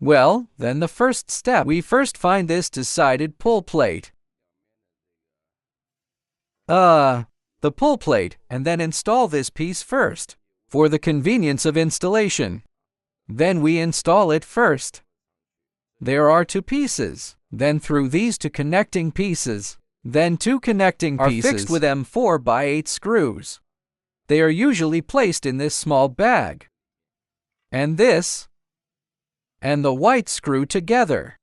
Well, then the first step, we first find this two-sided pull plate. The pull plate, and then install this piece first, for the convenience of installation. Then we install it first. There are two pieces. Then through these two connecting pieces, then two connecting pieces are fixed with M4 by 8 screws. They are usually placed in this small bag. And this, and the white screw together.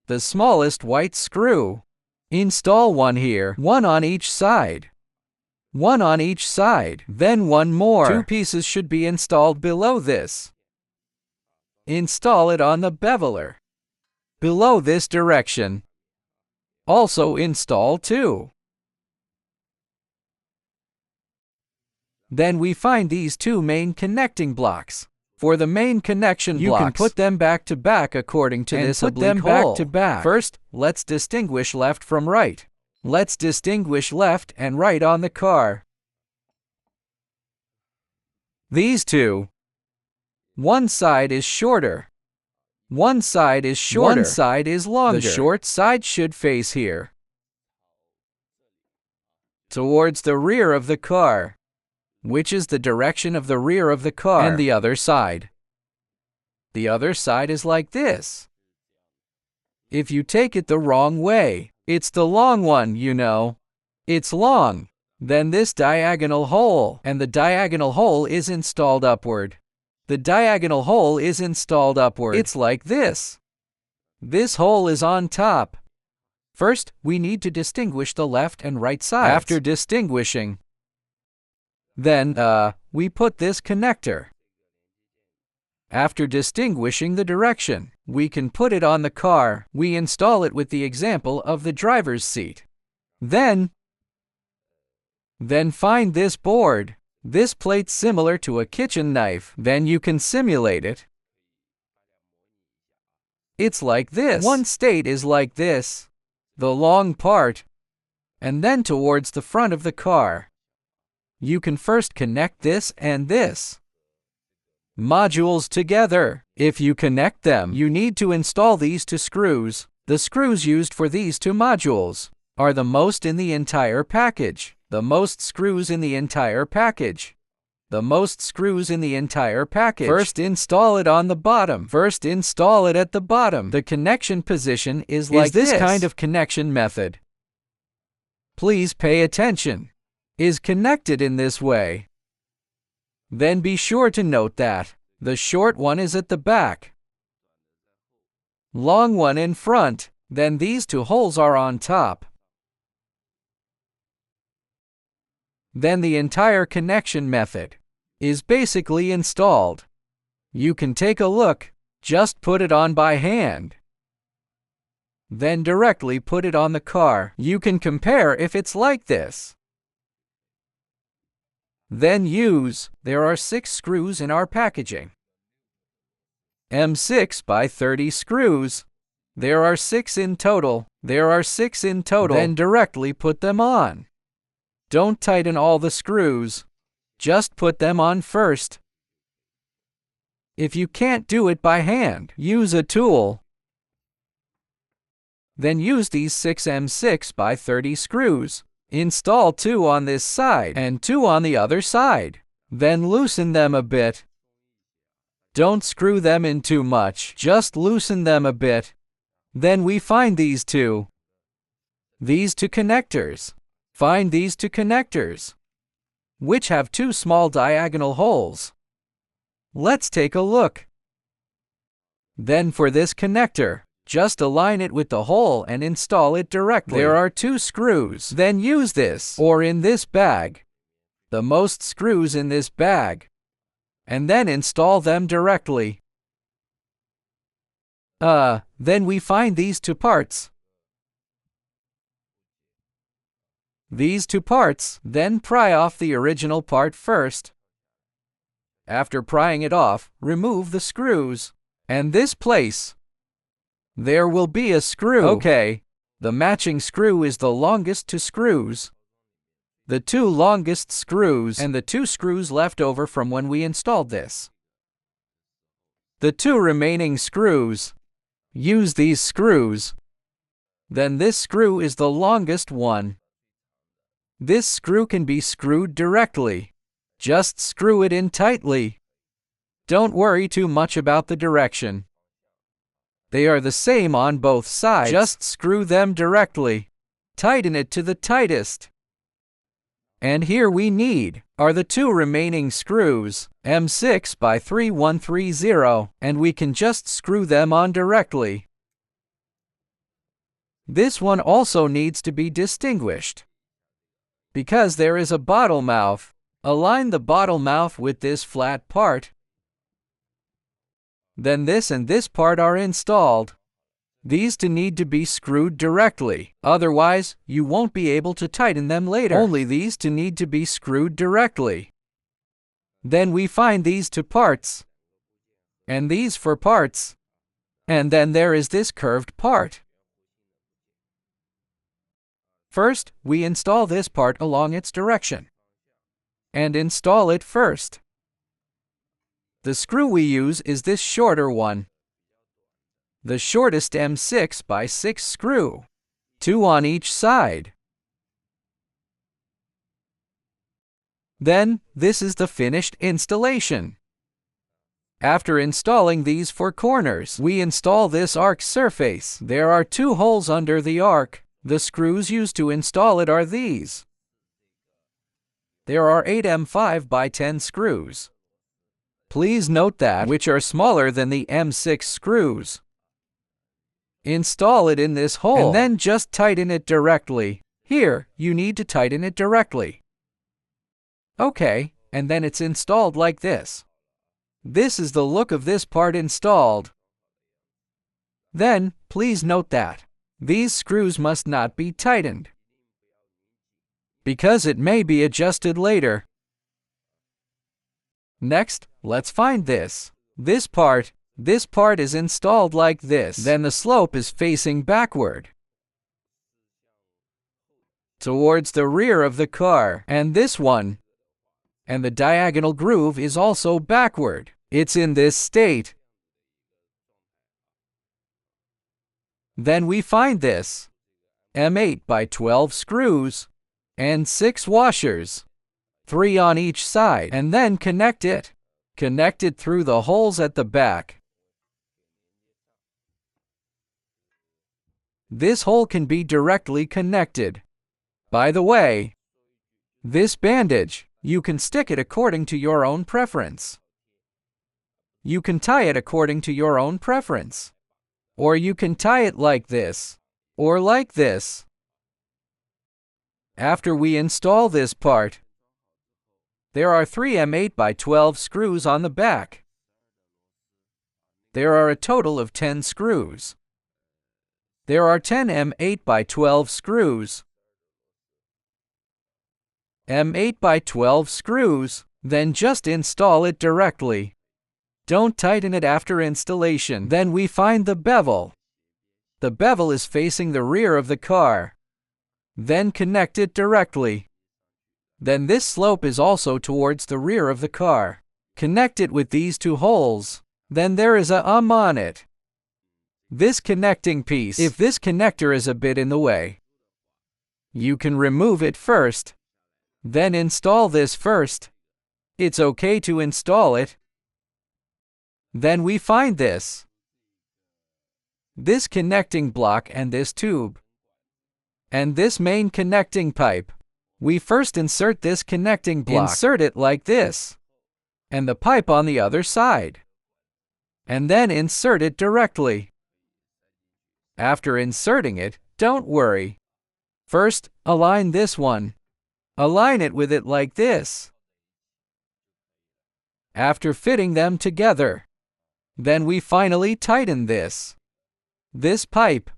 The smallest white screw. Install one here, one on each side. One on each side, then one more. Two pieces should be installed below this. Install it on the beveler. Below this direction. Also install two. Then we find these two main connecting blocks. For the main connection blocks, you can put them back to back according to this oblique hole. Back to back. First, let's distinguish left from right. Let's distinguish left and right on the car. These two. One side is shorter. One side is shorter. One side is longer. The short side should face here, towards the rear of the car, which is the direction of the rear of the car, and the other side. The other side is like this. If you take it the wrong way, it's the long one, you know. It's long. Then this diagonal hole, and the diagonal hole is installed upward. The diagonal hole is installed upward. It's like this. This hole is on top. First, we need to distinguish the left and right sides. After distinguishing, then, we put this connector. After distinguishing the direction, we can put it on the car. We install it with the example of the driver's seat. Then find this board. This plate's similar to a kitchen knife. Then you can simulate it. It's like this. One state is like this, the long part, and then towards the front of the car. You can first connect this and this modules together. If you connect them, you need to install these two screws. The screws used for these two modules are the most in the entire package. The most screws in the entire package. The most screws in the entire package. First install it on the bottom. First install it at the bottom. The connection position is like this. Kind of connection method, please pay attention, is connected in this way. Then be sure to note that the short one is at the back, long one in front. Then these two holes are on top. Then the entire connection method is basically installed. You can take a look, just put it on by hand. Then directly put it on the car. You can compare if it's like this. Then there are 6 screws in our packaging. M6 by 30 screws. There are 6 in total. Then directly put them on. Don't tighten all the screws. Just put them on first. If you can't do it by hand, use a tool. Then use these 6 M6 by 30 screws. Install 2 on this side and 2 on the other side. Then loosen them a bit. Don't screw them in too much, just loosen them a bit. Then we find these two connectors. Find these two connectors, which have 2 small diagonal holes. Let's take a look. Then for this connector, just align it with the hole and install it directly. There are 2 screws. Then use this, or in this bag, the most screws in this bag, and then install them directly. Then we find these 2 parts. These 2 parts, then pry off the original part first. After prying it off, remove the screws. And this place, there will be a screw. Okay, the matching screw is the longest 2 screws. The 2 longest screws and the 2 screws left over from when we installed this. the 2 remaining screws. Use these screws. Then this screw is the longest one. This screw can be screwed directly. Just screw it in tightly. Don't worry too much about the direction. They are the same on both sides. Just screw them directly. Tighten it to the tightest. And here we need are the 2 remaining screws, M6 by 3130, and we can just screw them on directly. This one also needs to be distinguished. Because there is a bottle mouth, align the bottle mouth with this flat part. Then this and this part are installed. These two need to be screwed directly, otherwise you won't be able to tighten them later. Only these two need to be screwed directly. Then we find these 2 parts, and these 4 parts, and then there is this curved part. First, we install this part along its direction, and install it first. The screw we use is this shorter one. The shortest M6 by 6 screw, 2 on each side. Then, this is the finished installation. After installing these 4 corners, we install this arc surface. There are 2 holes under the arc. The screws used to install it are these. There are 8 M5 by 10 screws. Please note that which are smaller than the M6 screws. Install it in this hole, and then just tighten it directly. Here, you need to tighten it directly. Okay, and then it's installed like this. This is the look of this part installed. Then, please note that these screws must not be tightened, because it may be adjusted later. Next, let's find this. This part is installed like this. Then the slope is facing backward towards the rear of the car. And this one. And the diagonal groove is also backward. It's in this state. Then we find this. M8 by 12 screws and 6 washers, 3 on each side, and then connect it. Connect it through the holes at the back. This hole can be directly connected. By the way, this bandage, you can stick it according to your own preference. You can tie it according to your own preference. Or you can tie it like this, or like this. After we install this part, there are 3 M8 by 12 screws on the back. There are a total of 10 screws. There are 10 M8 by 12 screws. M8 by 12 screws, then just install it directly. Don't tighten it after installation. Then we find the bevel. The bevel is facing the rear of the car. Then connect it directly. Then this slope is also towards the rear of the car. Connect it with these 2 holes. Then there is a on it. This connecting piece, if this connector is a bit in the way, you can remove it first. Then install this first. It's okay to install it. Then we find this connecting block and this tube. And this main connecting pipe. We first insert this connecting block. Insert it like this. And the pipe on the other side. And then insert it directly. After inserting it, don't worry. First, align this one. Align it with it like this. After fitting them together, then we finally tighten this pipe.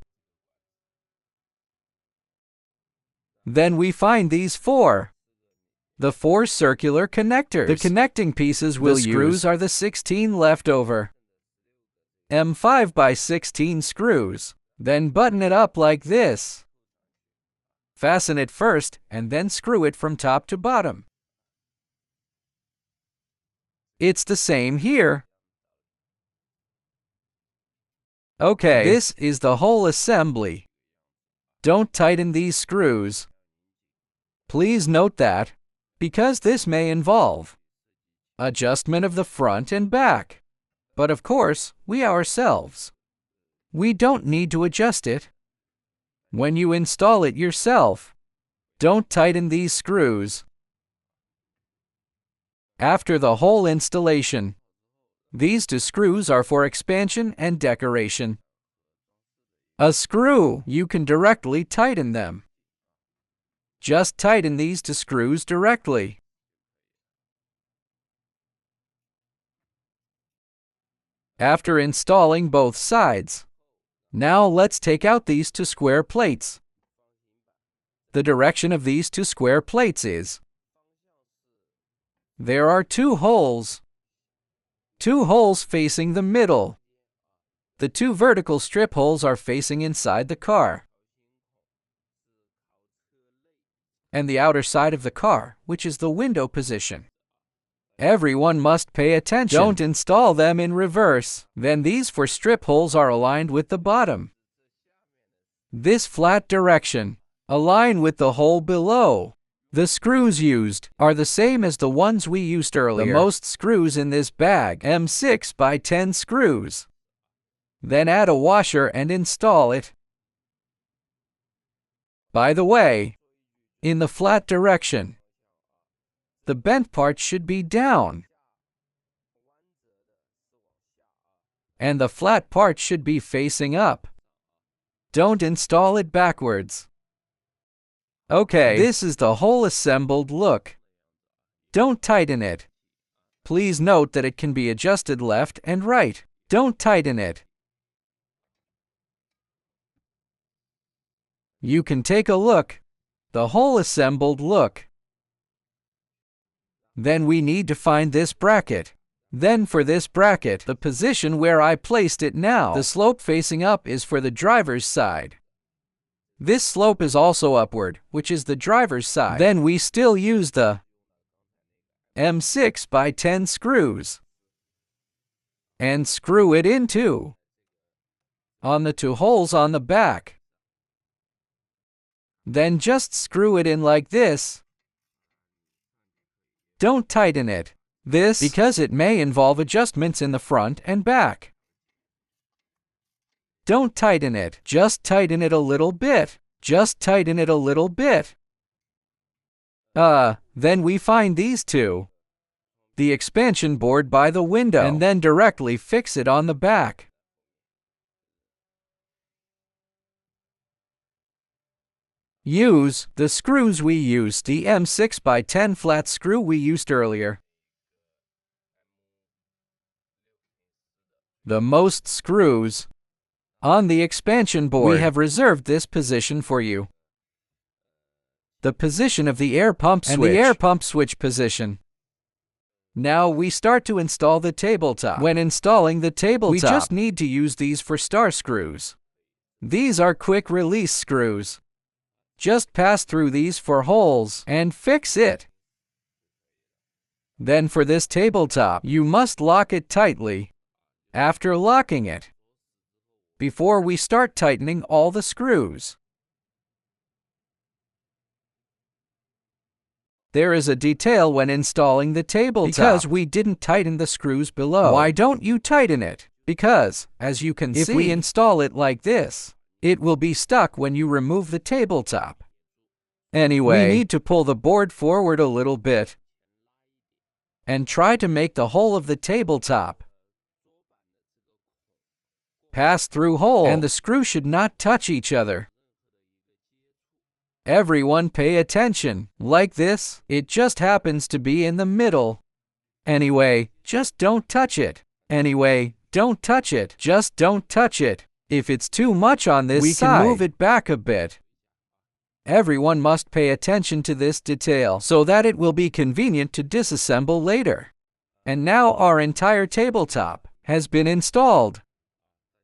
Then we find these 4. The 4 circular connectors. The connecting pieces we'll use. The screws are the 16 leftover M5 by 16 screws. Then button it up like this. Fasten it first, and then screw it from top to bottom. It's the same here. Okay, this is the whole assembly. Don't tighten these screws. Please note that, because this may involve adjustment of the front and back. But of course, we don't need to adjust it. When you install it yourself, don't tighten these screws. After the whole installation, these two screws are for expansion and decoration. A screw, you can directly tighten them. Just tighten these two screws directly. After installing both sides, now let's take out these two square plates. The direction of these two square plates is, there are two holes facing the middle. The two vertical strip holes are facing inside the car, and the outer side of the car, which is the window position. Everyone must pay attention. Don't install them in reverse. Then these four strip holes are aligned with the bottom. This flat direction, align with the hole below. The screws used are the same as the ones we used earlier. The most screws in this bag, M6 by 10 screws. Then add a washer and install it. By the way, in the flat direction, the bent part should be down, and the flat part should be facing up. Don't install it backwards. Okay, this is the whole assembled look. Don't tighten it. Please note that it can be adjusted left and right. Don't tighten it. You can take a look. The whole assembled look. Then we need to find this bracket. Then for this bracket, the position where I placed it now, the slope facing up is for the driver's side. This slope is also upward, which is the driver's side. Then we still use the M6 by 10 screws and screw it into on the two holes on the back. Then just screw it in like this. Don't tighten it. This because it may involve adjustments in the front and back. Don't tighten it. Just tighten it a little bit. Just tighten it a little bit. Then we find these two. The expansion board by the window, and then directly fix it on the back. Use the screws we used, the M6 by 10 flat screw we used earlier. The most screws on the expansion board. We have reserved this position for you. The position of the air pump switch and the air pump switch position. Now we start to install the tabletop. When installing the tabletop, we just need to use these for star screws. These are quick release screws. Just pass through these 4 holes and fix it. Then for this tabletop, you must lock it tightly. After locking it, before we start tightening all the screws. There is a detail when installing the tabletop. Because we didn't tighten the screws below. Why don't you tighten it? Because, as you can see, if we install it like this, it will be stuck when you remove the tabletop. Anyway, we need to pull the board forward a little bit and try to make the whole of the tabletop pass through hole, and the screw should not touch each other. Everyone pay attention. Like this, it just happens to be in the middle. Anyway, just don't touch it. Anyway, don't touch it. Just don't touch it. If it's too much on this side, we can move it back a bit. Everyone must pay attention to this detail so that it will be convenient to disassemble later. And now our entire tabletop has been installed.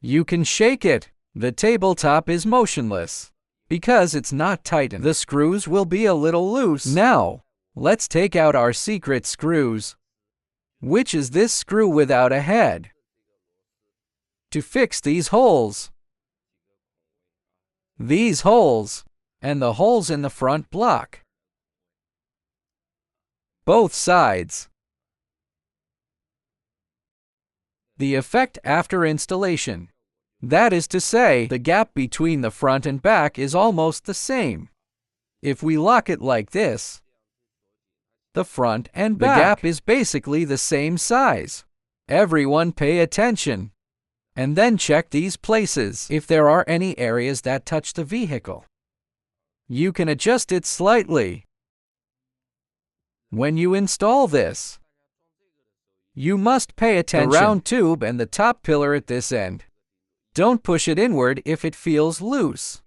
You can shake it. The tabletop is motionless because it's not tightened. The screws will be a little loose. Now, let's take out our secret screws, which is this screw without a head. to fix these holes, and the holes in the front block, both sides. The effect after installation. That is to say, the gap between the front and back is almost the same. If we lock it like this, the front and back, the gap is basically the same size. Everyone pay attention. And then check these places. If there are any areas that touch the vehicle, you can adjust it slightly. When you install this, you must pay attention. The round tube and the top pillar at this end. Don't push it inward if it feels loose.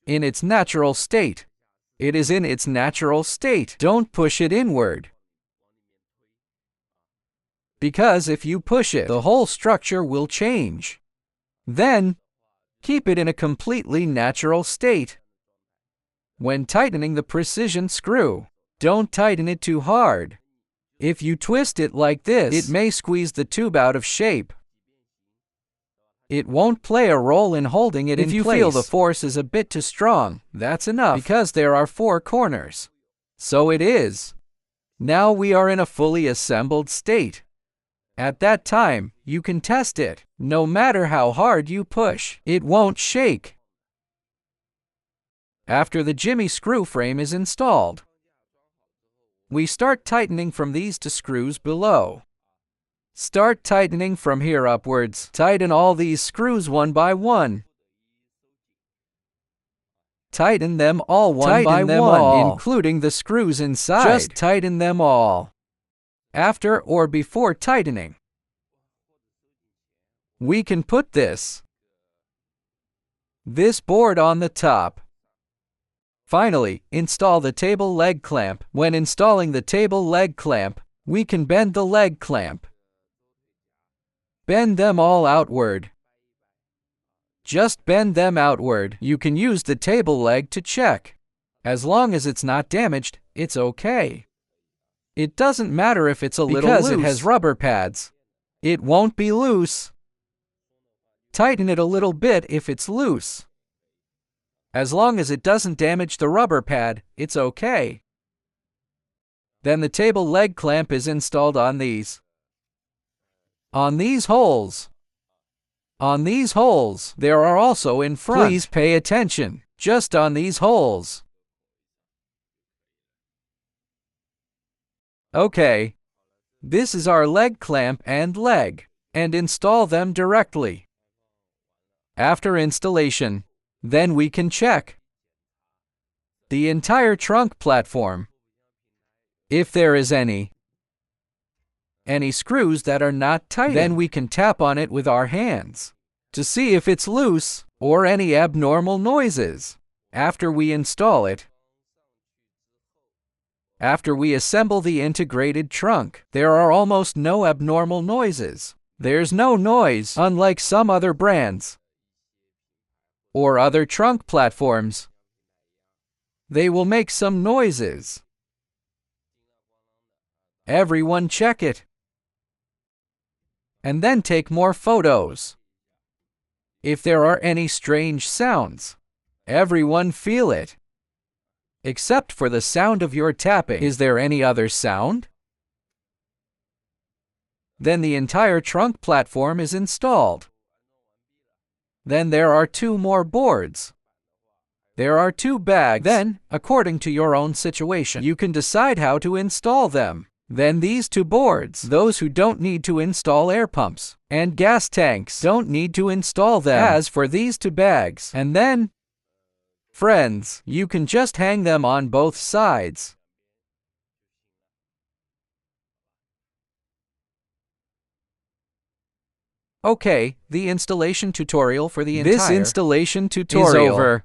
In its natural state. It is in its natural state. Don't push it inward. Because if you push it, the whole structure will change. Then, keep it in a completely natural state. When tightening the precision screw, don't tighten it too hard. If you twist it like this, it may squeeze the tube out of shape. It won't play a role in holding it in place. If you feel the force is a bit too strong, that's enough, because there are 4 corners. So it is. Now we are in a fully assembled state. At that time, you can test it. No matter how hard you push, it won't shake. After the jimmy screw frame is installed, we start tightening from these 2 screws below. Start tightening from here upwards. Tighten all these screws one by one. Tighten them all one by one, including the screws inside. Just tighten them all. After or before tightening, we can put this board on the top. Finally, install the table leg clamp. When installing the table leg clamp, we can bend the leg clamp. Bend them all outward. Just bend them outward. You can use the table leg to check. As long as it's not damaged, it's okay. It doesn't matter if it's a little loose. Because it has rubber pads. It won't be loose. Tighten it a little bit if it's loose. As long as it doesn't damage the rubber pad, it's okay. Then the table leg clamp is installed on these. On these holes. On these holes. There are also in front. Please pay attention. Just on these holes. Okay. This is our leg clamp and leg. And install them directly. After installation, then we can check the entire trunk platform. If there is any screws that are not tight, then we can tap on it with our hands to see if it's loose or any abnormal noises. After we install it, after we assemble the integrated trunk, there are almost no abnormal noises. There's no noise, unlike some other brands or other trunk platforms. They will make some noises. Everyone check it. And then take more photos. If there are any strange sounds, everyone feel it. Except for the sound of your tapping. Is there any other sound? Then the entire trunk platform is installed. Then there are 2 more boards. There are 2 bags. Then, according to your own situation, you can decide how to install them. Then these 2 boards, those who don't need to install air pumps and gas tanks don't need to install them. As for these 2 bags, and then, friends, you can just hang them on both sides. Okay, the installation tutorial for the entire is over.